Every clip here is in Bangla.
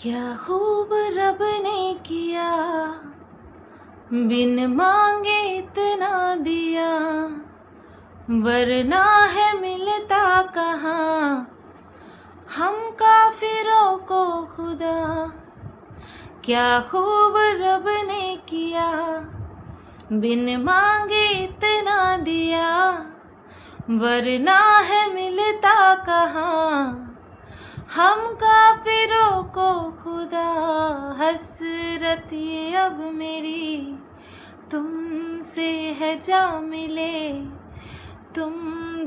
क्या खूब रब ने किया, बिन मांगे इतना दिया, वरना है मिलता कहाँ हम काफिरों को खुदा। क्या खूब रब ने किया, बिन मांगे इतना दिया, वरना है मिलता कहाँ हम काफिरों को खुदा। हसरत ये अब मेरी तुमसे है जा मिले, तुम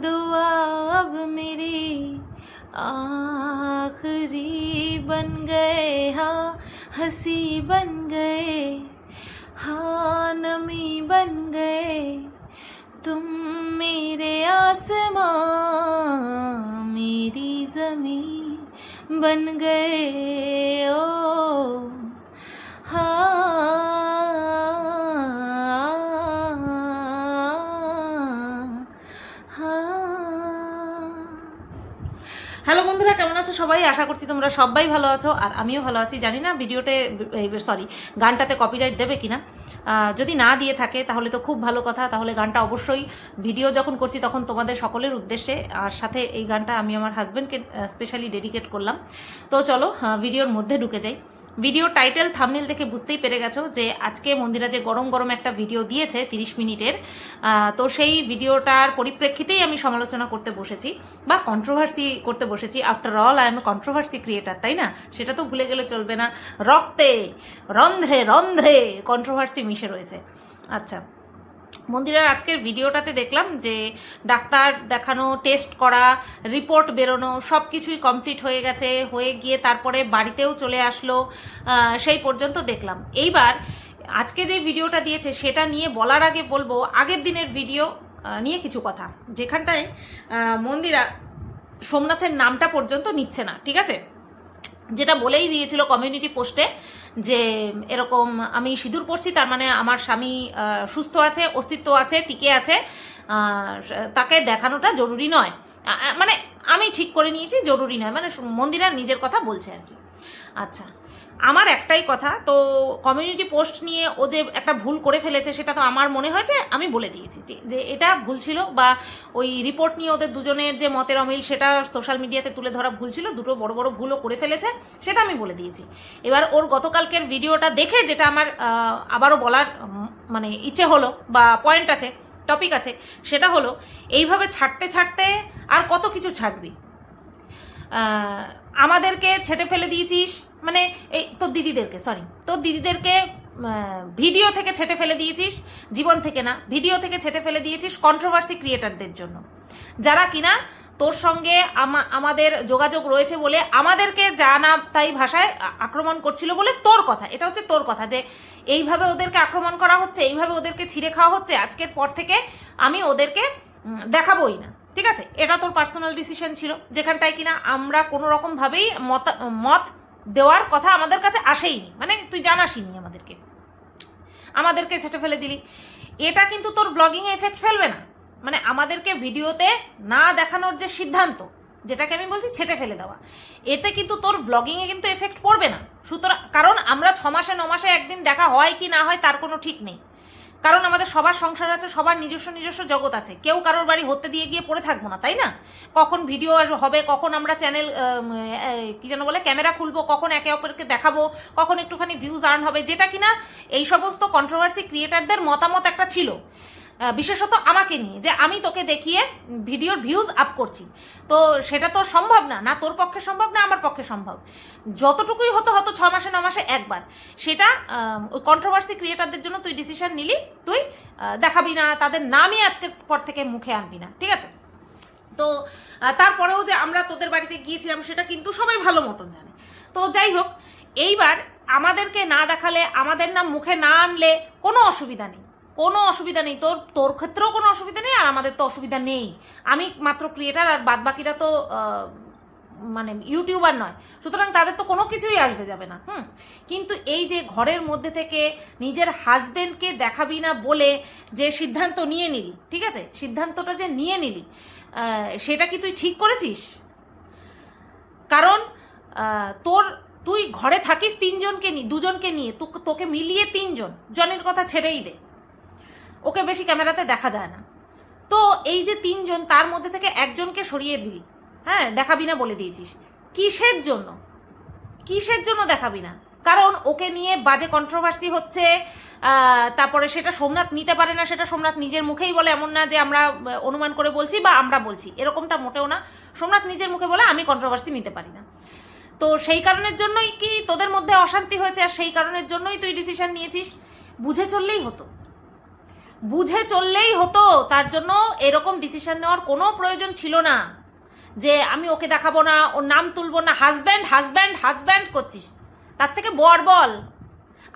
दुआ अब मेरी आखिरी बन गए। हाँ हंसी बन गए, हाँ नमी बन गए, तुम मेरे आसमां मेरी ज़मीं बन गए। ओ हाँ হ্যালো বন্ধুরা, কেমন আছো সবাই? আশা করছি তোমরা সবাই ভালো আছো, আর আমিও ভালো আছি। জানি না ভিডিওতে গানটাতে কপিরাইট দেবে কিনা। যদি না দিয়ে থাকে তাহলে তো খুব ভালো কথা। তাহলে গানটা অবশ্যই ভিডিও যখন করছি তখন তোমাদের সকলের উদ্দেশ্যে, আর সাথে এই গানটা আমি আমার হাজব্যান্ডকে স্পেশালি ডেডিকেট করলাম। তো চলো ভিডিওর মধ্যে ঢুকে যাই। ভিডিও টাইটেল থাম্বনেল দেখে বুঝতেই পেরে গেছো যে আজকে মন্দিরা যে গরম গরম একটা ভিডিও দিয়েছে 30 মিনিটের, তো সেই ভিডিওটার পরিপ্রেক্ষিতেই আমি সমালোচনা করতে বসেছি বা কন্ট্রোভার্সি করতে বসেছি। After all I am controversy creator, তাই না? সেটা তো ভুলে গেলে চলবে না। রক্তে রন্ধ্রে রন্ধ্রে কন্ট্রোভার্সি মিশে রয়েছে। আচ্ছা, মন্দিরার আজকের ভিডিওটাতে দেখলাম যে ডাক্তার দেখানো, টেস্ট করা, রিপোর্ট বেরোনো সব কিছুই কমপ্লিট হয়ে গেছে। হয়ে গিয়ে তারপরে বাড়িতেও চলে আসলো, সেই পর্যন্ত দেখলাম। এইবার আজকে যে ভিডিওটা দিয়েছে সেটা নিয়ে বলার আগে বলবো আগের দিনের ভিডিও নিয়ে কিছু কথা, যেখানটায় মন্দিরা সোমনাথের নামটা পর্যন্ত নিচ্ছে না, ঠিক আছে? যেটা বলেই দিয়েছিল কমিউনিটি পোস্টে যে এরকম আমি সিঁদুর পরছি, তার মানে আমার স্বামী সুস্থ আছে, অস্তিত্ব আছে, টিকে আছে, তাকে দেখানোটা জরুরি নয়। মানে আমি ঠিক করে নিয়েছি জরুরি নয়, মানে মন্দিরা নিজের কথা বলছে আর কি। আচ্ছা, আমার একটাই কথা, তো কমিউনিটি পোস্ট নিয়ে ও যে একটা ভুল করে ফেলেছে সেটা তো আমার মনে হয়েছে, আমি বলে দিয়েছি যে এটা ভুল ছিল, বা ওই রিপোর্ট নিয়ে ওদের দুজনের যে মতের অমিল সেটা সোশ্যাল মিডিয়াতে তুলে ধরা ভুল ছিল। দুটো বড় বড় ভুলও করে ফেলেছে, সেটা আমি বলে দিয়েছি। এবার ওর গতকালকের ভিডিওটা দেখে যেটা আমার আবারও বলার মানে ইচ্ছে হলো বা পয়েন্ট আছে, টপিক আছে, সেটা হলো এইভাবে ছাড়তে ছাড়তে আর কত কিছু ছাড়বি। আমাদেরকে ছেটে ফেলে দিয়েছিস, মানে এই তোর দিদিদেরকে ভিডিও থেকে ছেটে ফেলে দিয়েছিস, জীবন থেকে না, ভিডিও থেকে ছেটে ফেলে দিয়েছিস কন্ট্রোভার্সি ক্রিয়েটারদের জন্য, যারা কিনা তোর সঙ্গে আমাদের যোগাযোগ রয়েছে বলে আমাদেরকে যা না তাই ভাষায় আক্রমণ করছিল বলে তোর কথা। এটা হচ্ছে তোর কথা যে এইভাবে ওদেরকে আক্রমণ করা হচ্ছে, এইভাবে ওদেরকে ছিঁড়ে খাওয়া হচ্ছে, আজকের পর থেকে আমি ওদেরকে দেখাবোই না, ঠিক আছে? এটা তোর পার্সোনাল ডিসিশন ছিল, যেখানটায় কিনা আমরা কোনো রকমভাবেই মত দেওয়ার কথা আমাদের কাছে আসেইনি, মানে তুই জানাসিনি আমাদেরকে ছেটে ফেলে দিলি। এটা কিন্তু তোর ব্লগিংয়ে এফেক্ট ফেলবে না, মানে আমাদেরকে ভিডিওতে না দেখানোর যে সিদ্ধান্ত, যেটাকে আমি বলছি ছেটে ফেলে দেওয়া, এতে কিন্তু তোর ব্লগিংয়ে কিন্তু এফেক্ট পড়বে না। সুতরাং কারণ আমরা 6 মাসে 9 মাসে একদিন দেখা হয় কি না হয় তার কোনো ঠিক নেই, কারণ আমাদের সবার সংসার আছে, সবার নিজস্ব নিজস্ব জগৎ আছে, কেউ কারোর বাড়ি হতে দিয়ে গিয়ে পড়ে থাকবো না, তাই না? কখন ভিডিও হবে, কখন আমরা চ্যানেল কি যেন বলে ক্যামেরা খুলবো, কখন একে অপরকে দেখাবো, কখন একটুখানি ভিউজ আর্ন হবে, যেটা কিনা এই সমস্ত কন্ট্রোভার্সি ক্রিয়েটারদের মতামত একটা ছিল, বিশেষত আমাকে নিয়ে, যে আমি তোকে দেখিয়ে ভিডিওর ভিউজ আপ করছি। তো সেটা তো সম্ভব না, না তোর পক্ষে সম্ভব না আমার পক্ষে সম্ভব। যতটুকুই হতো 6 মাসে 9 মাসে একবার, সেটা ওই কন্ট্রোভার্সি ক্রিয়েটারদের জন্য তুই ডিসিশন নিলি, তুই দেখাবি না, তাদের নামই আজকের পর থেকে মুখে আনবি না, ঠিক আছে? তো তারপরেও যে আমরা তোদের বাড়িতে গিয়েছিলাম সেটা কিন্তু সবাই ভালো মতন জানে। তো যাই হোক, এইবার আমাদেরকে না দেখালে, আমাদের নাম মুখে না আনলে কোনো অসুবিধা নেই, কোনো অসুবিধা নেই, তোর ক্ষেত্রেও কোনো অসুবিধা নেই, আর আমাদের তো অসুবিধা নেই। আমি মাত্র ক্রিয়েটার, আর বাদবাকিরা তো মানে ইউটিউবার নয়, সুতরাং তাদের তো কোনো কিছুই আসবে যাবে না। কিন্তু এই যে ঘরের মধ্যে থেকে নিজের হাজবেন্ডকে দেখাবি না বলে যে সিদ্ধান্ত নিয়ে নিলি, ঠিক আছে, সিদ্ধান্তটা যে নিয়ে নিলি, সেটা কি তুই ঠিক করেছিস? কারণ তোর তুই ঘরে থাকিস 3 জনকে নিয়ে, 2 জনকে নিয়ে, তোকে মিলিয়ে 3 জন, জনের কথা ছেড়েই দে, ওকে বেশি ক্যামেরাতে দেখা যায় না। তো এই যে 3 জন, তার মধ্যে থেকে একজনকে সরিয়ে দিলি, হ্যাঁ, দেখাবি না বলে দিয়েছিস। কিসের জন্য? কিসের জন্য দেখাবি না? কারণ ওকে নিয়ে বাজে কন্ট্রোভার্সি হচ্ছে, তারপরে সেটা সোমনাথ নিতে পারে না, সেটা সোমনাথ নিজের মুখেই বলে, এমন না যে আমরা অনুমান করে বলছি বা আমরা বলছি, এরকমটা মোটেও না। সোমনাথ নিজের মুখে বলে আমি কন্ট্রোভার্সি নিতে পারি না। তো সেই কারণের জন্যই কি তোদের মধ্যে অশান্তি হয়েছে, আর সেই কারণের জন্যই তুই ডিসিশন নিয়েছিস। বুঝে চললেই হতো, বুঝে চললেই হতো। তার জন্য এরকম ডিসিশন নেওয়ার কোনো প্রয়োজন ছিল না যে আমি ওকে দেখাবো না, ওর নাম তুলবো না, হাজব্যান্ড হাজব্যান্ড হাজব্যান্ড করছিস। তার থেকে বর বল,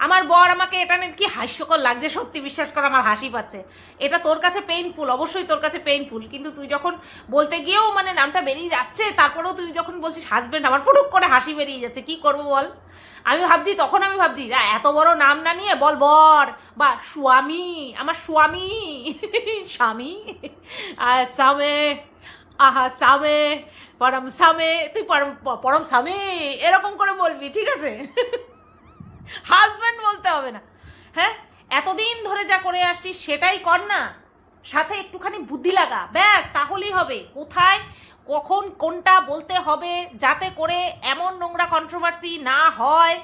আমার বর আমাকে এটা নিয়ে কি হাস্যকর লাগছে, সত্যি বিশ্বাস কর আমার হাসি পাচ্ছে। এটা তোর কাছে পেইনফুল, অবশ্যই তোর কাছে পেইনফুল, কিন্তু তুই যখন বলতে গিয়েও মানে নামটা বেরিয়ে যাচ্ছে, তারপরেও তুই যখন বলছিস হাজব্যান্ড, আমার ফুটুক করে হাসি বেরিয়ে যাচ্ছে। কি করবো বল? আমি ভাবছি, তখন আমি ভাবছি এত বড় নাম না নিয়ে বল বর বা স্বামী, আমার স্বামী স্বামী, সামে আহা সামে পরম সামে, তুই পরম সামে এরকম করে বলবি, ঠিক আছে? হাজব্যান্ড বলতে হবে না। হ্যাঁ, এতদিন ধরে যা করে আসছিস সেটাই কর না, সাথে একটুখানি বুদ্ধি লাগা, ব্যাস, তাহলেই হবে। কোথায় কখন কোনটা বলতে হবে যাতে করে এমন নোংরা কন্ট্রোভার্সি না হয়,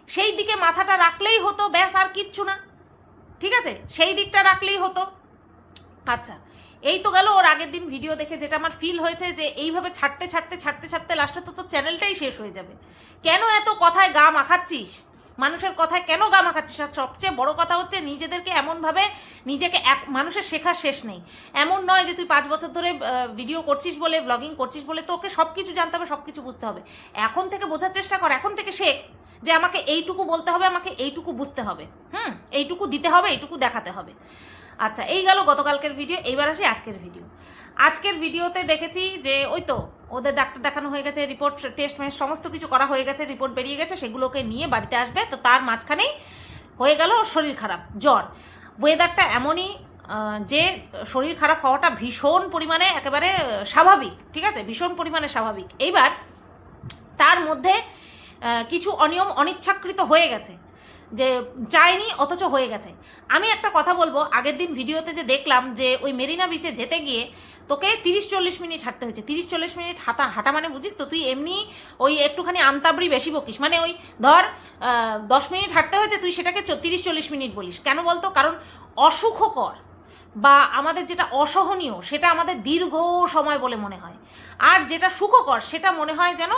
সেই দিকে মাথাটা রাখলেই হতো, ব্যাস, আর কিচ্ছু না, ঠিক আছে? সেই দিকটা রাখলেই হতো। আচ্ছা, এই তো গেল ওর আগের দিন ভিডিও দেখে, যেটা আমার ফিল হয়েছে যে এইভাবে ছাড়তে ছাড়তে ছাড়তে ছাড়তে লাস্টে তো তোর চ্যানেলটাই শেষ হয়ে যাবে। কেন এত কথায় গা মাখাচ্ছিস? মানুষের কথায় কেন গা মাখাচ্ছিস? আর সবচেয়ে বড় কথা হচ্ছে, নিজেদেরকে এমনভাবে নিজেকে মানুষের শেখার শেষ নেই। এমন নয় যে তুই 5 বছর ধরে ভিডিও করছিস বলে, ব্লগিং করছিস বলে তোকে সব কিছু জানতে হবে, সব কিছু বুঝতে হবে। এখন থেকে বোঝার চেষ্টা কর, এখন থেকে শেখ যে আমাকে এইটুকু বলতে হবে, আমাকে এইটুকু বুঝতে হবে, এইটুকু দিতে হবে, এইটুকু দেখাতে হবে। আচ্ছা, এই গেল গতকালকের ভিডিও। এইবার আসি আজকের ভিডিও। আজকের ভিডিওতে দেখেছি যে ওই তো ওদের ডাক্তার দেখানো হয়ে গেছে, রিপোর্ট টেস্ট সমস্ত কিছু করা হয়ে গেছে, রিপোর্ট বেরিয়ে গেছে, সেগুলোকে নিয়ে বাড়িতে আসবে। তো তার মাঝখানেই হয়ে গেল শরীর খারাপ, জ্বর। ওয়েদারটা এমনই যে শরীর খারাপ হওয়াটা ভীষণ পরিমাণে একেবারে স্বাভাবিক, ঠিক আছে? ভীষণ পরিমাণে স্বাভাবিক। এইবার তার মধ্যে কিছু অনিয়ম অনিচ্ছাকৃত হয়ে গেছে, যে চাইনি অথচ হয়ে গেছে। আমি একটা কথা বলবো, আগের দিন ভিডিওতে যে দেখলাম যে ওই মেরিনা বিচে যেতে গিয়ে তোকে 30-40 মিনিট হাঁটতে হয়েছে। 30-40 মিনিট হাঁটা মানে বুঝিস তো, তুই এমনি ওই একটুখানি আন্তাবড়ি বেশি বকিস, মানে ওই ধর 10 মিনিট হাঁটতে হয়েছে, তুই সেটাকে 30-40 মিনিট বলিস। কেন বলতো? কারণ অসুখকর বা আমাদের যেটা অসহনীয় সেটা আমাদের দীর্ঘ সময় বলে মনে হয়, আর যেটা সুখকর সেটা মনে হয় যেন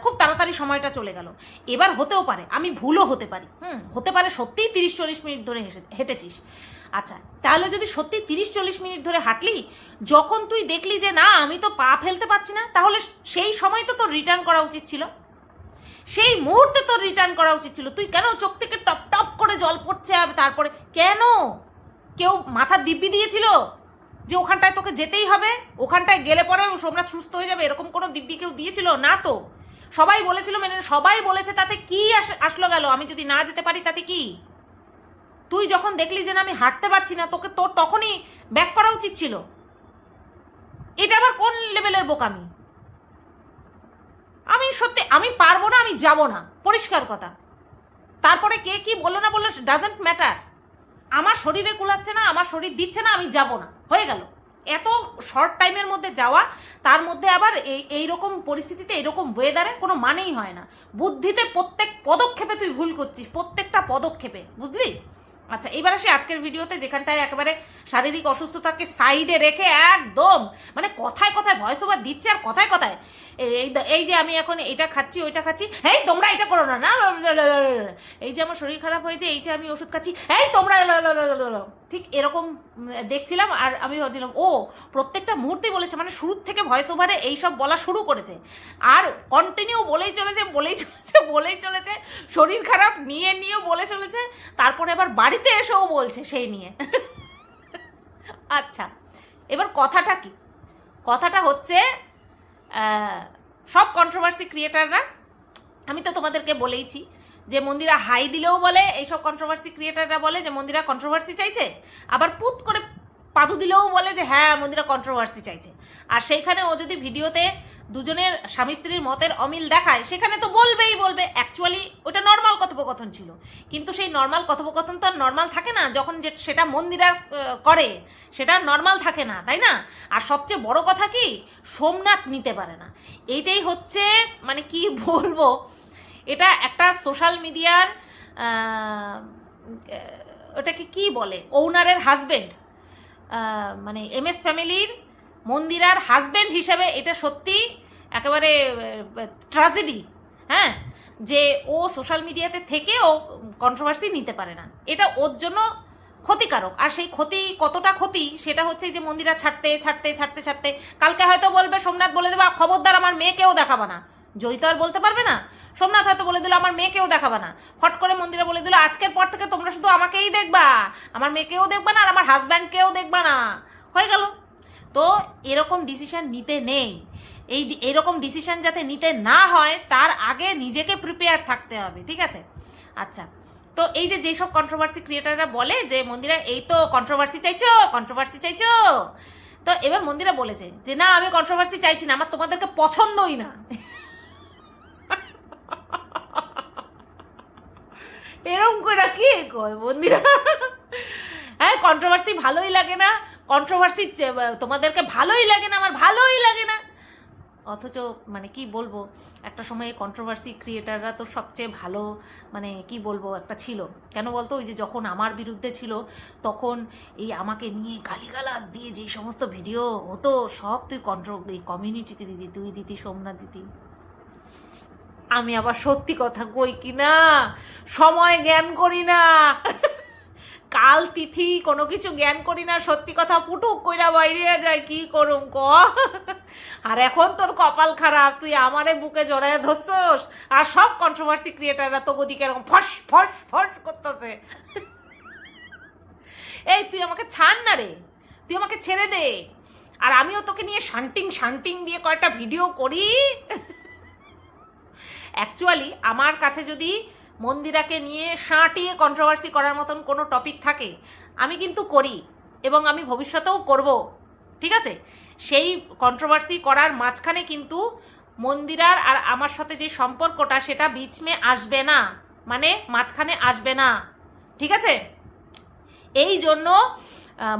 খুব তাড়াতাড়ি সময়টা চলে গেল। এবার হতেও পারে, আমি ভুলও হতে পারি, হতে পারে সত্যিই 30-40 মিনিট ধরে হেঁটেছিস। আচ্ছা, তাহলে যদি সত্যি 30-40 মিনিট ধরে হাঁটলি, যখন তুই দেখলি যে না আমি তো পা ফেলতে পারছি না, তাহলে সেই সময় তো তোর রিটার্ন করা উচিত ছিল, সেই মুহূর্তে তোর রিটার্ন করা উচিত ছিল। তুই কেন চোখ থেকে টপ টপ করে জল পড়ছে, তারপরে কেন? কেউ মাথার দিব্যি দিয়েছিল যে ওখানটায় তোকে যেতেই হবে, ওখানটায় গেলে পরে সোমনাথ সুস্থ হয়ে যাবে, এরকম কোনো দিব্যি কেউ দিয়েছিল না তো? সবাই বলেছিল, মানে সবাই বলেছে, তাতে কি আসলো গেল? আমি যদি না যেতে পারি তাতে কি? তুই যখন দেখলি যে না আমি হাঁটতে পারছি না, তোর তখনই ব্যাক করা উচিত ছিল। এটা আবার কোন লেভেলের বোকামি? আমি সত্যি আমি পারবো না, আমি যাব না, পরিষ্কার কথা। তারপরে কে কি বললো না বললো ডাজন্ট ম্যাটার, আমার শরীরে কুলাচ্ছে না, আমার শরীর দিচ্ছে না, আমি যাব না, হয়ে গেল। এত শর্ট টাইমের মধ্যে যাওয়া, তার মধ্যে আবার এইরকম পরিস্থিতিতে, এইরকম ওয়েদারে কোনো মানেই হয় না। বুদ্ধিতে প্রত্যেক পদক্ষেপে তুই ভুল করছিস, প্রত্যেকটা পদক্ষেপে, বুঝলি? আচ্ছা, এবার আসি আজকের ভিডিওতে, যেখানটায় একেবারে শারীরিক অসুস্থতাকে সাইডে রেখে একদম মানে কথায় কথায় ভয়েস ওভার দিচ্ছে, আর কথায় কথায় এই যে আমি এখন এটা খাচ্ছি ওইটা খাচ্ছি, এই তোমরা এটা করো না, না এই যে আমার শরীর খারাপ হয়েছে, এই যে আমি ওষুধ খাচ্ছি, এই তোমরা ঠিক এরকম দেখছিলাম। আর আমি ভাবছিলাম ও প্রত্যেকটা মুহূর্তেই বলেছে, মানে শুরুর থেকে ভয়েস ওভারে এইসব বলা শুরু করেছে, আর কন্টিনিউ বলেই চলেছে, শরীর খারাপ নিয়েও বলে চলেছে, তারপরে আবার বাড়িতে এসেও বলছে সেই নিয়ে। আচ্ছা, এবার কথাটা কি? কথাটা হচ্ছে সব কন্ট্রোভার্সি ক্রিয়েটাররা, আমি তো তোমাদেরকে বলেইছি যে মন্দিরা হাই দিলেও বলে, এইসব কন্ট্রোভার্সি ক্রিয়েটাররা বলে যে মন্দিরা কন্ট্রোভার্সি চাইছে, আবার পুত করে পাদু দিলেও বলে যে হ্যাঁ মন্দিরা কন্ট্রোভার্সি চাইছে। আর সেইখানে ও যদি ভিডিওতে দুজনের স্বামী স্ত্রীর মতের অমিল দেখায়, সেখানে তো বলবে অ্যাকচুয়ালি ওটা নর্মাল কথোপকথন ছিল। কিন্তু সেই নর্মাল কথোপকথন তো আর নর্মাল থাকে না যখন সেটা মন্দিরা করে, সেটা নর্মাল থাকে না, তাই না? আর সবচেয়ে বড় কথা কি, সোমনাথ নিতে পারে না। এইটাই হচ্ছে মানে কি বলবো, এটা একটা সোশ্যাল মিডিয়ার ওটাকে কি বলে, ওনারের হাজবেন্ড, মানে MS ফ্যামিলির মন্দিরার হাজবেন্ড হিসেবে এটা সত্যি একেবারে ট্র্যাজেডি, হ্যাঁ, যে ও সোশ্যাল মিডিয়াতে থেকে ও কন্ট্রোভার্সি নিতে পারে না। এটা ওর জন্য ক্ষতিকারক। আর সেই ক্ষতি কতটা ক্ষতি সেটা হচ্ছে যে মন্দিরা ছাড়তে কালকে হয়তো বলবে, সোমনাথ বলে দেবে খবরদার আমার মেয়েকেও দেখাবা না। জয়ী তো আর বলতে পারবে না। সোমনাথ হয়তো বলে দিল আমার মেয়েকেও দেখাবা না। ফট করে মন্দিরা বলে দিল আজকের পর থেকে তোমরা শুধু আমাকেই দেখবা, আমার মেয়েকেও দেখবা না আর আমার হাজব্যান্ডকেও দেখবা না, হয়ে গেল। তো এরকম ডিসিশন নিতে নেই। এরকম ডিসিশন যাতে নিতে না হয় তার আগে নিজেকে প্রিপেয়ার থাকতে হবে, ঠিক আছে? আচ্ছা, তো এই যে যেসব কন্ট্রোভার্সি ক্রিয়েটাররা বলে যে মন্দিরা এই তো কন্ট্রোভার্সি চাইছো, তো এবার মন্দিরা বলেছে যে না আমি কন্ট্রোভার্সি চাইছি না, আমার তোমাদেরকে পছন্দই না। এরকম করে কি কয় মন্দিরা? হ্যাঁ, কন্ট্রোভার্সি ভালোই লাগে না, কন্ট্রোভার্সি তোমাদেরকে ভালোই লাগে না, আমার ভালোই লাগে না। অথচ মানে কি বলবো, একটা সময়ে কন্ট্রোভার্সি ক্রিয়েটাররা তো সবচেয়ে ভালো, মানে কি বলবো একটা ছিল। কেন বলতো, ওই যে যখন আমার বিরুদ্ধে ছিল তখন এই আমাকে নিয়ে গালিগালাজ দিয়ে যে সমস্ত ভিডিও হতো সব তুই এই কমিউনিটিতে দিদি, তুই দিদি, সোমনাথ দিদি। আমি আবার সত্যি কথা কই কি না, সময় জ্ঞান করি না, কাল তিথি কোনো কিছু জ্ঞান করি না, সত্যি কথা পুটুক কইরা বাইরে যায়, কি করুম ক। আর এখন তোর কপাল খারাপ, তুই আমারে বুকে জড়ায় ধরছস আর সব কন্ট্রোভার্সি ক্রিয়েটাররা তো ওদিকে এরকম ফস ফস ফস করতেছে। এই তুই আমাকে ছাড় না রে, তুই আমাকে ছেড়ে দে, আর আমিও তোকে নিয়ে শান্টিং দিয়ে কয়েকটা ভিডিও করি। অ্যাকচুয়ালি আমার কাছে যদি মন্দিরাকে নিয়ে সাঁটিয়ে কন্ট্রোভার্সি করার মতন কোনো টপিক থাকে আমি কিন্তু করি এবং আমি ভবিষ্যতেও করব, ঠিক আছে? সেই কন্ট্রোভার্সি করার মাঝখানে কিন্তু মন্দিরার আর আমার সাথে যে সম্পর্কটা সেটা বিচমে আসবে না, মানে মাঝখানে আসবে না, ঠিক আছে? এই জন্য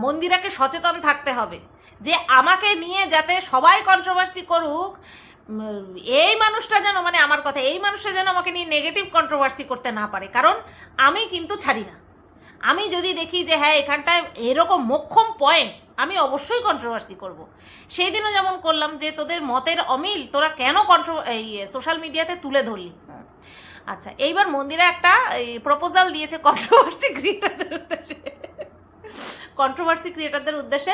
মন্দিরাকে সচেতন থাকতে হবে যে আমাকে নিয়ে যাতে সবাই কন্ট্রোভার্সি করুক, এই মানুষটা যেন, মানে আমার কথা, এই মানুষটা যেন আমাকে নিয়ে নেগেটিভ কন্ট্রোভার্সি করতে না পারে, কারণ আমি কিন্তু ছাড়ি না। আমি যদি দেখি যে হ্যাঁ এখানটায় এরকম মোক্ষম পয়েন্ট, আমি অবশ্যই কন্ট্রোভার্সি করব। সেই দিনও যেমন করলাম যে তোদের মতের অমিল তোরা কেন এই সোশ্যাল মিডিয়াতে তুলে ধরলি। আচ্ছা, এইবার মন্দিরা একটা প্রপোজাল দিয়েছে কন্ট্রোভার্সি ক্রিয়েটারদের উদ্দেশ্যে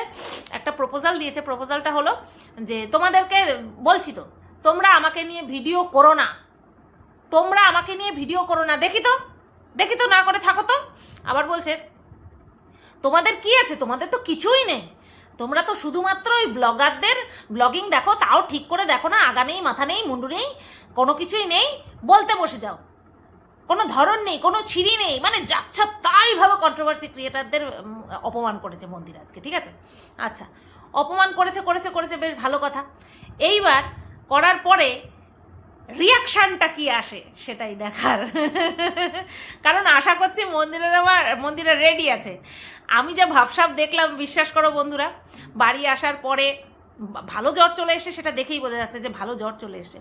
একটা প্রপোজাল দিয়েছে। প্রপোজালটা হলো যে তোমাদেরকে বলছি তো, তোমরা আমাকে নিয়ে ভিডিও করো না, দেখি তো না করে থাকো তো। আবার বলছে তোমাদের কি আছে, তোমাদের তো কিছুই নেই, তোমরা তো শুধুমাত্র ওই ব্লগারদের ব্লগিং দেখো, তাও ঠিক করে দেখো না, আগা নেই মাথা নেই মুন্ডু নেই, কোনো কিছুই নেই, বলতে বসে যাও, কোনো ধরন নেই, কোনো ছিঁড়ি নেই, মানে যাচ্ছা তাই ভালো কন্ট্রোভার্সি ক্রিয়েটারদের অপমান করেছে মন্দির আজকে, ঠিক আছে? আচ্ছা, অপমান করেছে বেশ ভালো কথা। এইবার করার পরে রিয়াকশানটা কি আসে সেটাই দেখার, কারণ আশা করছি মন্দিরা রেডি আছে। আমি যা ভাবসাব দেখলাম, বিশ্বাস করো বন্ধুরা, বাড়ি আসার পরে ভালো জ্বর চলে এসে, সেটা দেখেই বোঝা যাচ্ছে যে ভালো জ্বর চলে এসে।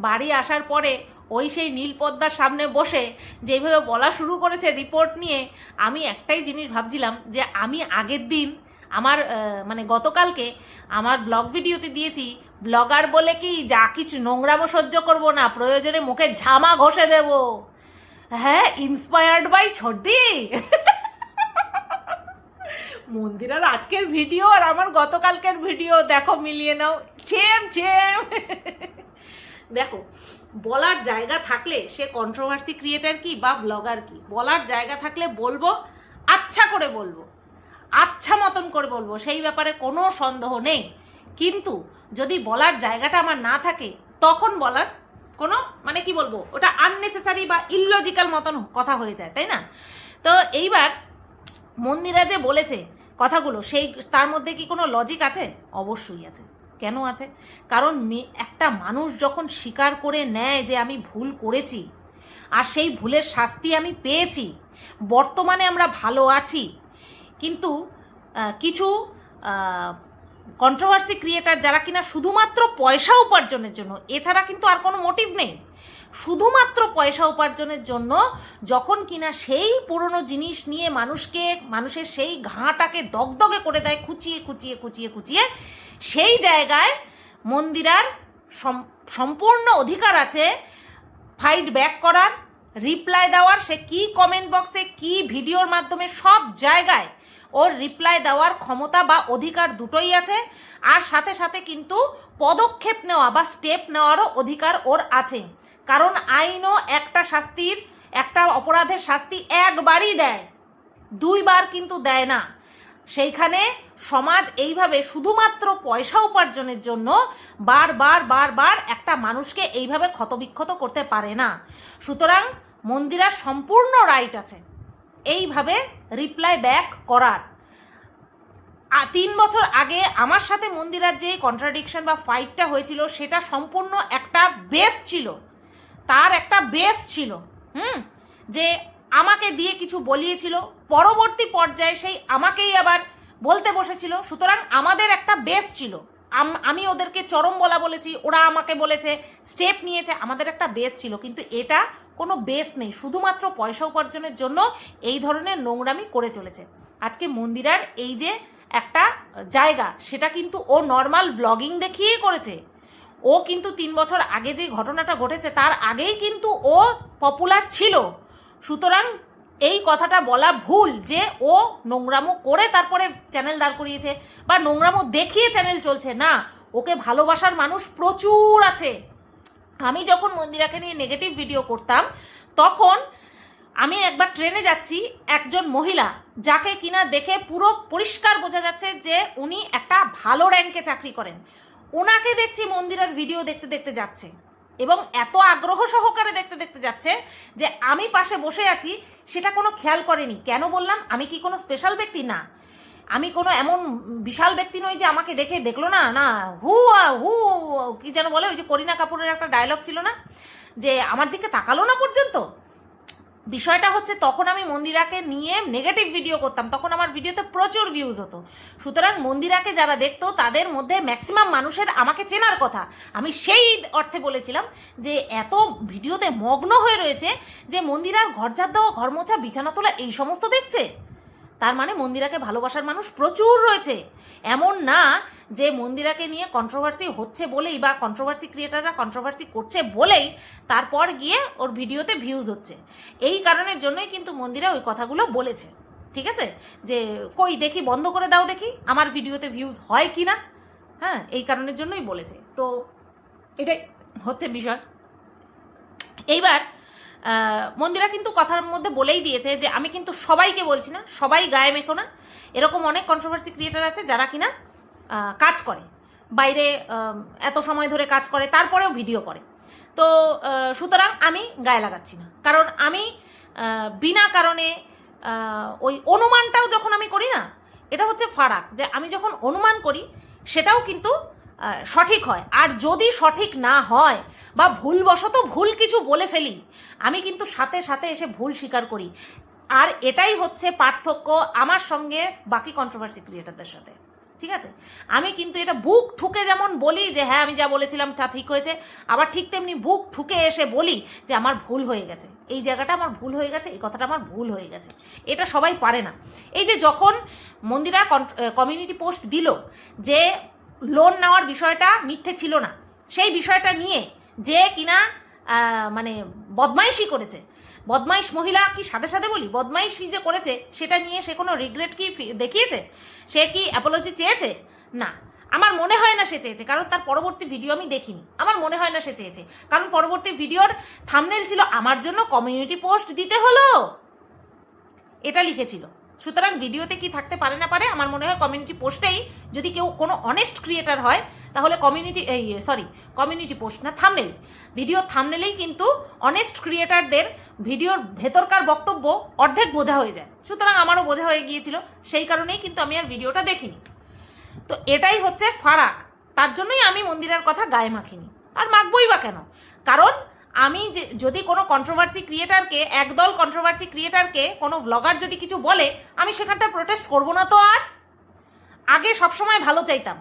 বাড়ি আসার পরে ওই সেই নীল পদ্মার সামনে বসে যেইভাবে বলা শুরু করেছে রিপোর্ট নিয়ে, আমি একটাই জিনিস ভাবছিলাম যে আমি আগের দিন আমার মানে গতকালকে আমার ব্লগ ভিডিওতে দিয়েছি, ব্লগার বলে কি যা কিছু নোংরামো সহ্য করব না, প্রয়োজনে মুখে ঝামা ঘষে দেব। হ্যাঁ, ইন্সপায়ার্ড বাই ছোটদি। মন্দিরার আজকের ভিডিও আর আমার গতকালকের ভিডিও দেখো, মিলিয়ে নাও, ছেম। দেখো, বলার জায়গা থাকলে সে কন্ট্রোভার্সি ক্রিয়েটার কি বা ব্লগার কি, বলার জায়গা থাকলে বলবো, আচ্ছা করে বলবো, আচ্ছা মতন করে বলবো, সেই ব্যাপারে কোনো সন্দেহ নেই। কিন্তু যদি বলার জায়গাটা আমার না থাকে তখন বলার কোনো, মানে কি বলবো, ওটা আননেসেসারি বা ইললজিক্যাল মতন কথা হয়ে যায়, তাই না? তো এইবার মন্দিরা যে বলেছে কথাগুলো, সেই তার মধ্যে কি কোনো লজিক আছে? অবশ্যই আছে। কেন আছে? কারণ একটা মানুষ যখন স্বীকার করে নেয় যে আমি ভুল করেছি আর সেই ভুলের শাস্তি আমি পেয়েছি, বর্তমানে আমরা ভালো আছি। কিন্তু কিছু কন্ট্রোভার্সি ক্রিয়েটার যারা কিনা শুধুমাত্র পয়সা উপার্জনের জন্য, এছাড়া কিন্তু আর কোনো মোটিভ নেই, শুধুমাত্র পয়সা উপার্জনের জন্য যখন কিনা সেই পুরনো জিনিস নিয়ে মানুষের সেই ঘাটাকে দগদগে করে দেয়, খুঁচিয়ে খুঁচিয়ে খুঁচিয়ে খুঁচিয়ে, সেই জায়গায় মন্দিরার সম্পূর্ণ অধিকার আছে ফাইট ব্যাক করার, রিপ্লাই দেওয়ার। সে কি কমেন্ট বক্সে, কি ভিডিওর মাধ্যমে, সব জায়গায় ওর রিপ্লাই দেওয়ার ক্ষমতা বা অধিকার দুটোই আছে। আর সাথে সাথে কিন্তু পদক্ষেপ নেওয়া বা স্টেপ নেওয়ারও অধিকার ওর আছে। কারণ আইনও একটা অপরাধের শাস্তি একবারই দেয়, দুইবার কিন্তু দেয় না। সেইখানে সমাজ এইভাবে শুধুমাত্র পয়সা উপার্জনের জন্য বারবার একটা মানুষকে এইভাবে ক্ষতবিক্ষত করতে পারে না। সুতরাং মন্দিরার সম্পূর্ণ রাইট আছে এইভাবে রিপ্লাই ব্যাক করার। 3 বছর আগে আমার সাথে মন্দিরার যে কন্ট্রাডিকশন বা ফাইটটা হয়েছিল, সেটা সম্পূর্ণ একটা বেস ছিল, তার একটা বেস ছিল, যে আমাকে দিয়ে কিছু বলিয়েছিল, পরবর্তী পর্যায়ে সেই আমাকেই আবার বলতে বসেছিল। সুতরাং আমাদের একটা বেস ছিল, আমি ওদেরকে চরম বলেছি, ওরা আমাকে বলেছে, স্টেপ নিয়েছে, আমাদের একটা বেস ছিল। কিন্তু এটা কোনো বেস নেই, শুধুমাত্র পয়সা উপার্জনের জন্য এই ধরনের নোংরামি করে চলেছে। আজকে মন্দিরার এই যে একটা জায়গা, সেটা কিন্তু ও নর্মাল ব্লগিং দেখিয়েই করেছে। ও কিন্তু 3 বছর আগে যে ঘটনাটা ঘটেছে তার আগেই কিন্তু ও পপুলার ছিল। সুতরাং এই কথাটা বলা ভুল যে ও নোংরামো করে তারপরে চ্যানেল দাঁড় করিয়েছে বা নোংরামো দেখিয়ে চ্যানেল চলছে না। ওকে ভালোবাসার মানুষ প্রচুর আছে। আমি যখন মন্দিরাকে নিয়ে নেগেটিভ ভিডিও করতাম, তখন আমি একবার ট্রেনে যাচ্ছি, একজন মহিলা যাকে কিনা দেখে পুরো পরিষ্কার বোঝা যাচ্ছে যে উনি একটা ভালো র্যাঙ্কে চাকরি করেন, ওনাকে দেখছি মন্দিরার ভিডিও দেখতে দেখতে যাচ্ছে এবং এত আগ্রহ সহকারে দেখতে দেখতে যাচ্ছে যে আমি পাশে বসে আছি সেটা কোনো খেয়াল করেনি। কেন বললাম? আমি কি কোনো স্পেশাল ব্যক্তি? না, আমি কোনো এমন বিশাল ব্যক্তি নই যে আমাকে দেখে দেখলো না। না, হু কি যেন বলে, ওই যে করিনা কাপুরের একটা ডায়লগ ছিল না, যে আমার দিকে তাকালো না পর্যন্ত। বিষয়টা হচ্ছে তখন আমি মন্দিরাকে নিয়ে নেগেটিভ ভিডিও করতাম, তখন আমার ভিডিওতে প্রচুর ভিউজ হতো। সুতরাং মন্দিরাকে যারা দেখতো তাদের মধ্যে ম্যাক্সিমাম মানুষের আমাকে চেনার কথা। আমি সেই অর্থে বলেছিলাম যে এত ভিডিওতে মগ্ন হয়ে রয়েছে যে মন্দিরার ঘর ঝাড় দেওয়া, ঘর মোছা, বিছানা তোলা এই সমস্ত দেখছে, তার মানে মন্দিরাকে ভালোবাসার মানুষ প্রচুর রয়েছে। এমন না যে মন্দিরাকে নিয়ে কন্ট্রোভার্সি হচ্ছে বলেই বা কন্ট্রোভার্সি ক্রিয়েটাররা কন্ট্রোভার্সি করছে বলেই তারপর গিয়ে ওর ভিডিওতে ভিউজ হচ্ছে। এই কারণের জন্যই কিন্তু মন্দিরা ওই কথাগুলো বলেছে, ঠিক আছে, যে কই দেখি, বন্ধ করে দাও দেখি আমার ভিডিওতে ভিউজ হয় কি না। হ্যাঁ, এই কারণের জন্যই বলেছে। তো এটাই হচ্ছে বিষয়। এইবার মন্দিরা কিন্তু কথার মধ্যে বলেই দিয়েছে যে আমি কিন্তু সবাইকে বলছি না, সবাই গায়ে মেখো না। এরকম অনেক কন্ট্রোভার্সি ক্রিয়েটার আছে যারা কিনা কাজ করে বাইরে, এত সময় ধরে কাজ করে, তারপরেও ভিডিও করে। তো সুতরাং আমি গায়ে লাগাচ্ছি না, কারণ আমি বিনা কারণে ওই অনুমানটাও যখন আমি করি না, এটা হচ্ছে ফারাক, যে আমি যখন অনুমান করি সেটাও কিন্তু সঠিক হয়। আর যদি সঠিক না হয় বা ভুলবশত ভুল কিছু বলে ফেলি, আমি কিন্তু সাথে সাথে এসে ভুল স্বীকার করি। আর এটাই হচ্ছে পার্থক্য আমার সঙ্গে বাকি কন্ট্রোভার্সি ক্রিয়েটারদের সাথে, ঠিক আছে? আমি কিন্তু এটা বুক ঠুকে যেমন বলি যে হ্যাঁ আমি যা বলেছিলাম তা ঠিক হয়েছে, আবার ঠিক তেমনি বুক ঠুকে এসে বলি যে আমার ভুল হয়ে গেছে, এই জায়গাটা আমার ভুল হয়ে গেছে, এই কথাটা আমার ভুল হয়ে গেছে। এটা সবাই পারে না। এই যে যখন মন্দিরা কমিউনিটি পোস্ট দিল যে লোন নেওয়ার বিষয়টা মিথ্যে ছিল না, সেই বিষয়টা নিয়ে যে কিনা মানে বদমাইশি করেছে, বদমাইশ মহিলা কি সাথে সাথে বলি, বদমাইশি যে করেছে সেটা নিয়ে সে কোনো রিগ্রেট কি দেখিয়েছে? সে কি অ্যাপোলজি চেয়েছে? না, আমার মনে হয় না সে চেয়েছে, কারণ তার পরবর্তী ভিডিও আমি দেখিনি। আমার মনে হয় না সে চেয়েছে, কারণ পরবর্তী ভিডিওর থাম্বনেল ছিল আমার জন্য কমিউনিটি পোস্ট দিতে হলো, এটা লিখেছিল। সুতরাং ভিডিওতে কি থাকতে পারে না পারে, আমার মনে হয় কমিউনিটি পোস্টেই যদি কেউ কোনো অনেস্ট ক্রিয়েটার হয় তাহলে কমিউনিটি পোস্ট না, থাম্বনেল, ভিডিও থাম্বনেলেই কিন্তু অনেস্ট ক্রিয়েটারদের ভিডিওর ভেতরকার বক্তব্য অর্ধেক বোঝা হয়ে যায়। সুতরাং আমারও বোঝা হয়ে গিয়েছিল, সেই কারণেই কিন্তু আমি আর ভিডিওটা দেখিনি। তো এটাই হচ্ছে ফারাক। তার জন্যই আমি মন্দিরার কথা গায়ে মাখিনি, আর মাখবই বা কেন? কারণ আমি যে যদি কোনো কন্ট্রোভার্সি ক্রিয়েটারকে, একদল কন্ট্রোভার্সি ক্রিয়েটারকে কোনো ব্লগার যদি কিছু বলে, আমি সেখানটা প্রোটেস্ট করব না তো। আর আগে সবসময় ভালো চাইতাম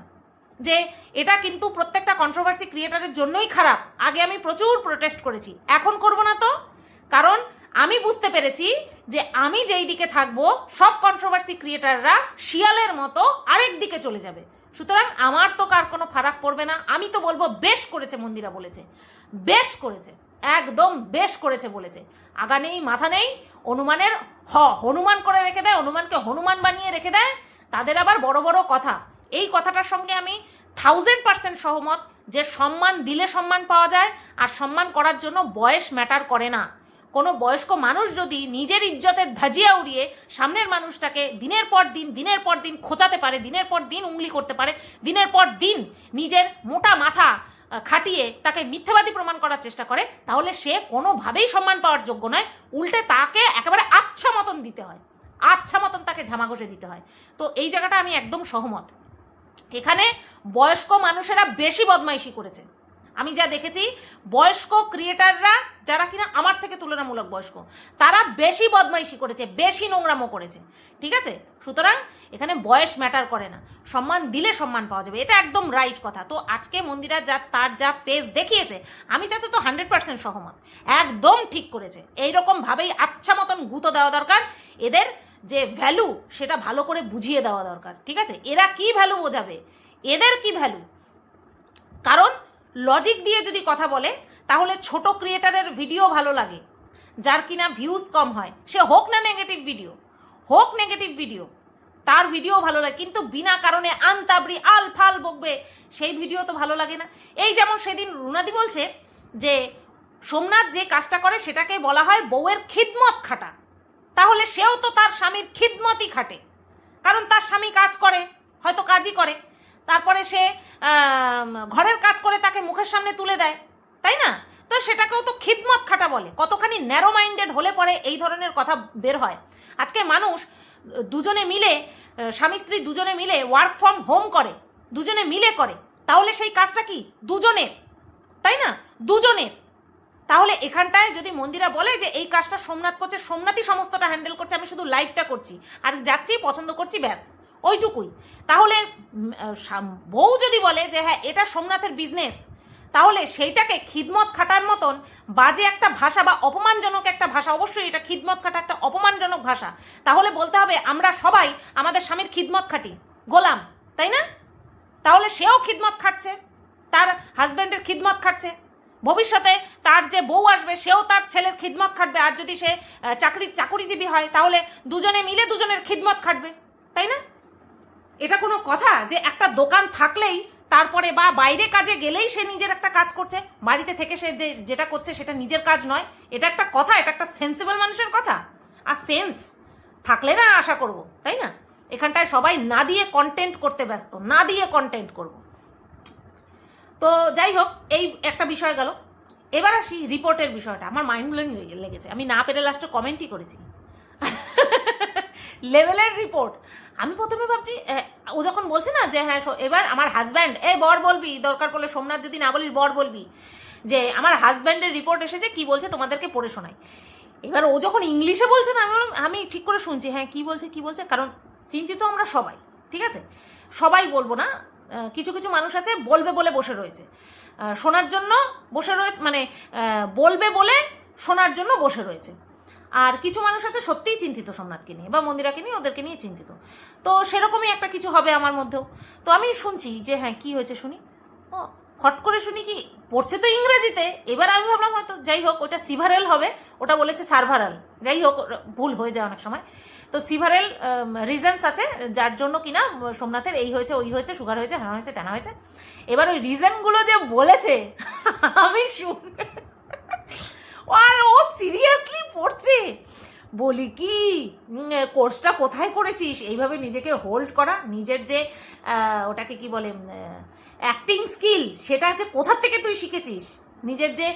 যে এটা কিন্তু প্রত্যেকটা কন্ট্রোভার্সি ক্রিয়েটারের জন্যই খারাপ, আগে আমি প্রচুর প্রোটেস্ট করেছি, এখন করব না তো। কারণ আমি বুঝতে পেরেছি যে আমি যেই দিকে থাকবো সব কন্ট্রোভার্সি ক্রিয়েটাররা শিয়ালের মতো আরেক দিকে চলে যাবে। সুতরাং আমার তো কার কোনো ফারাক পড়বে না। আমি তো বলবো বেশ করেছে মন্দিরা বলেছে, বেশ করেছে, একদম বেশ করেছে বলেছে। আগা নেই মাথা নেই, অনুমানের হনুমান করে রেখে দেয়, অনুমানকে হনুমান বানিয়ে রেখে দেয়। তাদের আবার বড় বড় কথা। এই কথাটার সঙ্গে আমি 1000% সহমত যে সম্মান দিলে সম্মান পাওয়া যায়, আর সম্মান করার জন্য বয়স ম্যাটার করে না। কোনো বয়স্ক মানুষ যদি নিজের ইজ্জতের ধাজিয়া উড়িয়ে সামনের মানুষটাকে দিনের পর দিন খোঁচাতে পারে, দিনের পর দিন উংলি করতে পারে, দিনের পর দিন নিজের মোটা মাথা খাটিয়ে তাকে মিথ্যাবাদী প্রমাণ করার চেষ্টা করে, তাহলে সে কোনোভাবেই সম্মান পাওয়ার যোগ্য নয়। উল্টে তাকে একেবারে আচ্ছা মতন দিতে হয়, আচ্ছা মতন তাকে ঝামা ঘষে দিতে হয়। তো এই জায়গাটা আমি একদম সহমত। এখানে বয়স্ক মানুষেরা বেশি বদমাইশি করেছে। আমি যা দেখেছি, বয়স্ক ক্রিয়েটাররা যারা কিনা আমার থেকে তুলনামূলক বয়স্ক, তারা বেশি বদমাইশি করেছে, বেশি নোংরামো করেছে। ঠিক আছে, সুতরাং এখানে বয়স ম্যাটার করে না, সম্মান দিলে সম্মান পাওয়া যাবে, এটা একদম রাইট কথা। তো আজকে মন্দিরা তার যা ফেস দেখিয়েছে, আমি তাতে তো 100% সহমত, একদম ঠিক করেছে। এইরকমভাবেই আচ্ছা মতন গুঁতো দেওয়া দরকার। এদের যে ভ্যালু সেটা ভালো করে বুঝিয়ে দেওয়া দরকার। ঠিক আছে, এরা কি ভ্যালু বোঝাবে, এদের কি ভ্যালু? কারণ লজিক দিয়ে যদি কথা বলে তাহলে ছোট ক্রিয়েটারের ভিডিও ভালো লাগে, যার কিনা ভিউজ কম হয়, সে হোক না নেগেটিভ ভিডিও, হোক নেগেটিভ ভিডিও, তার ভিডিও ভালো লাগে। কিন্তু বিনা কারণে আনতাবড়ি আল ফাল বকবে, সেই ভিডিও তো ভালো লাগে না। এই যেমন সেদিন রুনাদি বলছে যে সোমনাথ যে কাজটা করে সেটাকে বলা হয় বউয়ের খিদমত খাটা, তাহলে সেও তো তার স্বামীর খিদমতই খাটে, কারণ তার স্বামী কাজ করে, হয়তো কাজই করে, তারপরে সে ঘরের কাজ করে তাকে মুখের সামনে তুলে দেয়, তাই না? তো সেটাকেও তো খিদমত খাটা বলে। কতখানি ন্যারো মাইন্ডেড হলে পরে এই ধরনের কথা বের হয়। আজকে মানুষ দুজনে মিলে, স্বামী স্ত্রী দুজনে মিলে ওয়ার্ক ফ্রম হোম করে, দুজনে মিলে করে, তাহলে সেই কাজটা কি দুজনের, তাই না? দুজনের। তাহলে এখানটায় যদি মন্দিরা বলে যে এই কাজটা সোমনাথ করছে, সোমনাথই সমস্তটা হ্যান্ডেল করছে, আমি শুধু লাইভটা করছি আর যাচ্ছি, পছন্দ করছি, ব্যাস ওইটুকুই। তাহলে বউ যদি বলে যে হ্যাঁ এটা সোমনাথের বিজনেস, তাহলে সেইটাকে খিদমত খাটার মতন বাজে একটা ভাষা বা অপমানজনক একটা ভাষা, অবশ্যই এটা খিদমত খাটা একটা অপমানজনক ভাষা, তাহলে বলতে হবে আমরা সবাই আমাদের স্বামীর খিদমত খাটি, গোলাম, তাই না? তাহলে সেও খিদমত খাটছে, তার হাজব্যান্ডের খিদমত খাটছে, ভবিষ্যতে তার যে বউ আসবে সেও তার ছেলের খিদমত খাটবে। আর যদি সে চাকুরিজীবী হয় তাহলে দুজনে মিলে দুজনের খিদমত খাটবে, তাই না? এটা কোনো কথা যে একটা দোকান থাকলেই তারপরে বা বাইরে কাজে গেলেই সে নিজের একটা কাজ করছে, বাড়িতে থেকে সে যেটা করছে সেটা নিজের কাজ নয়? এটা একটা কথা, এটা একটা সেন্সিবল মানুষের কথা। আর সেন্স থাকলে না আশা করব, তাই না? এখানটায় সবাই না দিয়ে কন্টেন্ট করতে ব্যস্ত, না দিয়ে কন্টেন্ট করব। তো যাই হোক, এই একটা বিষয় গেল। এবার আসি রিপোর্টের বিষয়টা। আমার মাইন্ড ব্লোয়িং লেগেছে, আমি না পেরে লাস্টে কমেন্টই করেছি। লেভেলের রিপোর্ট। আমি প্রথমে ভাবছি ও যখন বলছে না যে হ্যাঁ এবার আমার হাজব্যান্ড, বর বলবি, দরকার পড়লে সোমনাথ যদি না বলিস বর বলবি, যে আমার হাজব্যান্ডের রিপোর্ট এসেছে, কি বলছে তোমাদেরকে পড়ে শোনাই। এবার ও যখন ইংলিশে বলছে না, আমি ঠিক করে শুনছি হ্যাঁ কি বলছে, কারণ চিন্তিত আমরা সবাই, ঠিক আছে? সবাই বলবো না, কিছু কিছু মানুষ আছে বলবে বলে বসে রয়েছে, শোনার জন্য বসে রয়েছে, মানে বলবে বলে শোনার জন্য বসে রয়েছে। আর কিছু মানুষ আছে সত্যিই চিন্তিত সোমনাথকে নিয়ে বা মন্দিরাকে নিয়ে, ওদেরকে নিয়ে চিন্তিত। তো সেরকমই একটা কিছু হবে আমার মধ্যেও। তো আমি শুনছি যে হ্যাঁ কি হয়েছে শুনি, ও হট করে শুনি কি পড়ছে তো ইংরেজিতে। এবার আমি ভাবলাম হয়তো, যাই হোক, ওটা সিভারেল হবে, ওটা বলেছে সার্ভারাল, যাই হোক ভুল হয়ে যায় অনেক সময়। তো সিভারেল রিজনস আছে যার জন্য কিনা সোমনাথের এই হয়েছে, ওই হয়েছে, সুগার হয়েছে, হ্যাঁ হয়েছে, তেনা হয়েছে। এবার ওই রিজনগুলো যে বলেছে আমি আর ও সিরিয়াসলি পড়ছে। বলি কি কোর্সটা কোথায় করেছিস? এইভাবে নিজেকে হোল্ড করা, নিজের যে ওটাকে কি বলে অ্যাক্টিং স্কিল, সেটা আছে কোথার থেকে তুই শিখেছিস? নিজের যে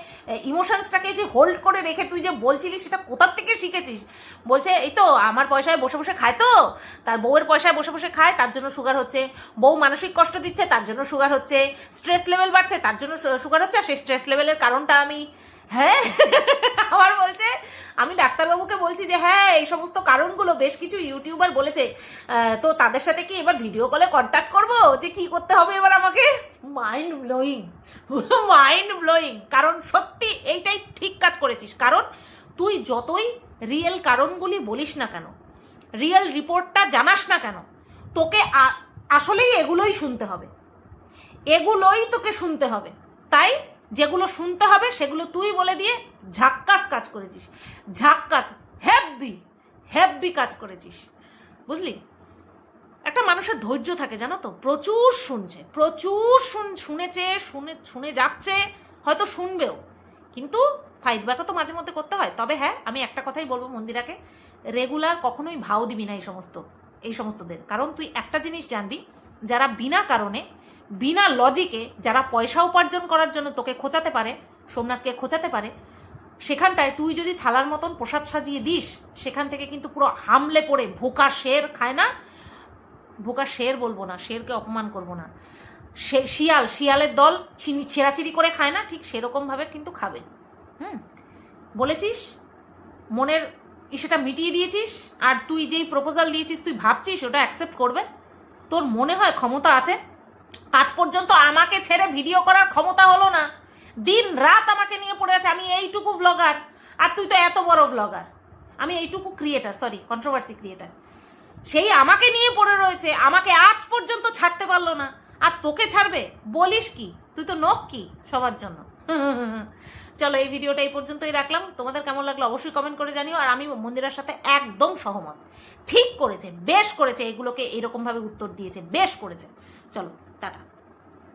ইমোশনসটাকে যে হোল্ড করে রেখে তুই যে বলছিলিস সেটা কোথার থেকে শিখেছিস? বলছে এই তো আমার পয়সায় বসে বসে খায়, তো তার বউয়ের পয়সায় বসে বসে খায় তার জন্য সুগার হচ্ছে, বউ মানসিক কষ্ট দিচ্ছে তার জন্য সুগার হচ্ছে, স্ট্রেস লেভেল বাড়ছে তার জন্য সুগার হচ্ছে। আর সেই স্ট্রেস লেভেলের কারণটা আমি, হ্যাঁ আবার বলছে আমি ডাক্তারবাবুকে বলছি যে হ্যাঁ এই সমস্ত কারণগুলো বেশ কিছু ইউটিউবার বলেছে, তো তাদের সাথে কি এবার ভিডিও কলে কন্ট্যাক্ট করবো, যে কি করতে হবে এবার আমাকে? Mind blowing, mind blowing. কারণ সত্যি এইটাই ঠিক কাজ করেছিস। কারণ তুই যতই রিয়েল কারণগুলি বলিস না কেন, রিয়েল রিপোর্টটা জানাস না কেন, তোকে আসলেই এগুলোই শুনতে হবে, এগুলোই তোকে শুনতে হবে। তাই যেগুলো শুনতে হবে সেগুলো তুই বলে দিয়ে ঝাক্কাস কাজ করেছিস, ঝাক্কাস, হেব্বি হেব্বি কাজ করেছিস, বুঝলি? একটা মানুষের ধৈর্য থাকে জানো তো, প্রচুর শুনছে, প্রচুর শুনে যাচ্ছে, হয়তো শুনবেও, কিন্তু ফাইট ব্যাকও তো মাঝে মধ্যে করতে হয়। তবে হ্যাঁ, আমি একটা কথাই বলবো মন্দিরাকে, রেগুলার কখনোই ভাও দিবি না এই সমস্তদের। কারণ তুই একটা জিনিস জানবি, যারা বিনা কারণে বিনা লজিকে যারা পয়সা উপার্জন করার জন্য তোকে খোঁচাতে পারে, সোমনাথকে খোঁচাতে পারে, সেখানটায় তুই যদি থালার মতন প্রসাদ সাজিয়ে দিস, সেখান থেকে কিন্তু পুরো হামলে পড়ে ভোকা শের খায় না, ভোকা শের বলবো না, শেরকে অপমান করবো না, শিয়ালের দল ছেঁড়াছিড়ি করে খায় না, ঠিক সেরকমভাবে কিন্তু খাবে। বলেছিস, মনের সেটা মিটিয়ে দিয়েছিস, আর তুই যেই প্রপোজাল দিয়েছিস তুই ভাবছিস ওটা অ্যাকসেপ্ট করবে? তোর মনে হয় ক্ষমতা আছে? আজ পর্যন্ত আমাকে ছেড়ে ভিডিও করার ক্ষমতা হলো না, দিন রাত আমাকে নিয়ে পড়ে আছে। আমি এইটুকু ব্লগার, আর তুই তো এত বড় ব্লগার। আমি এইটুকু ক্রিয়েটার, সরি কন্ট্রোভার্সি ক্রিয়েটার, সেই আমাকে নিয়ে পড়ে রয়েছে, আমাকে আজ পর্যন্ত ছাড়তে পারলো না, আর তোকে ছাড়বে? বলিস কি, তুই তো নখ কি সবার জন্য। চলো এই ভিডিওটা এই পর্যন্তই রাখলাম। তোমাদের কেমন লাগলো অবশ্যই কমেন্ট করে জানিও। আর আমি মন্দিরার সাথে একদম সহমত, ঠিক করেছে, বেশ করেছে, এগুলোকে এরকমভাবে উত্তর দিয়েছে, বেশ করেছে। চলো টাটা।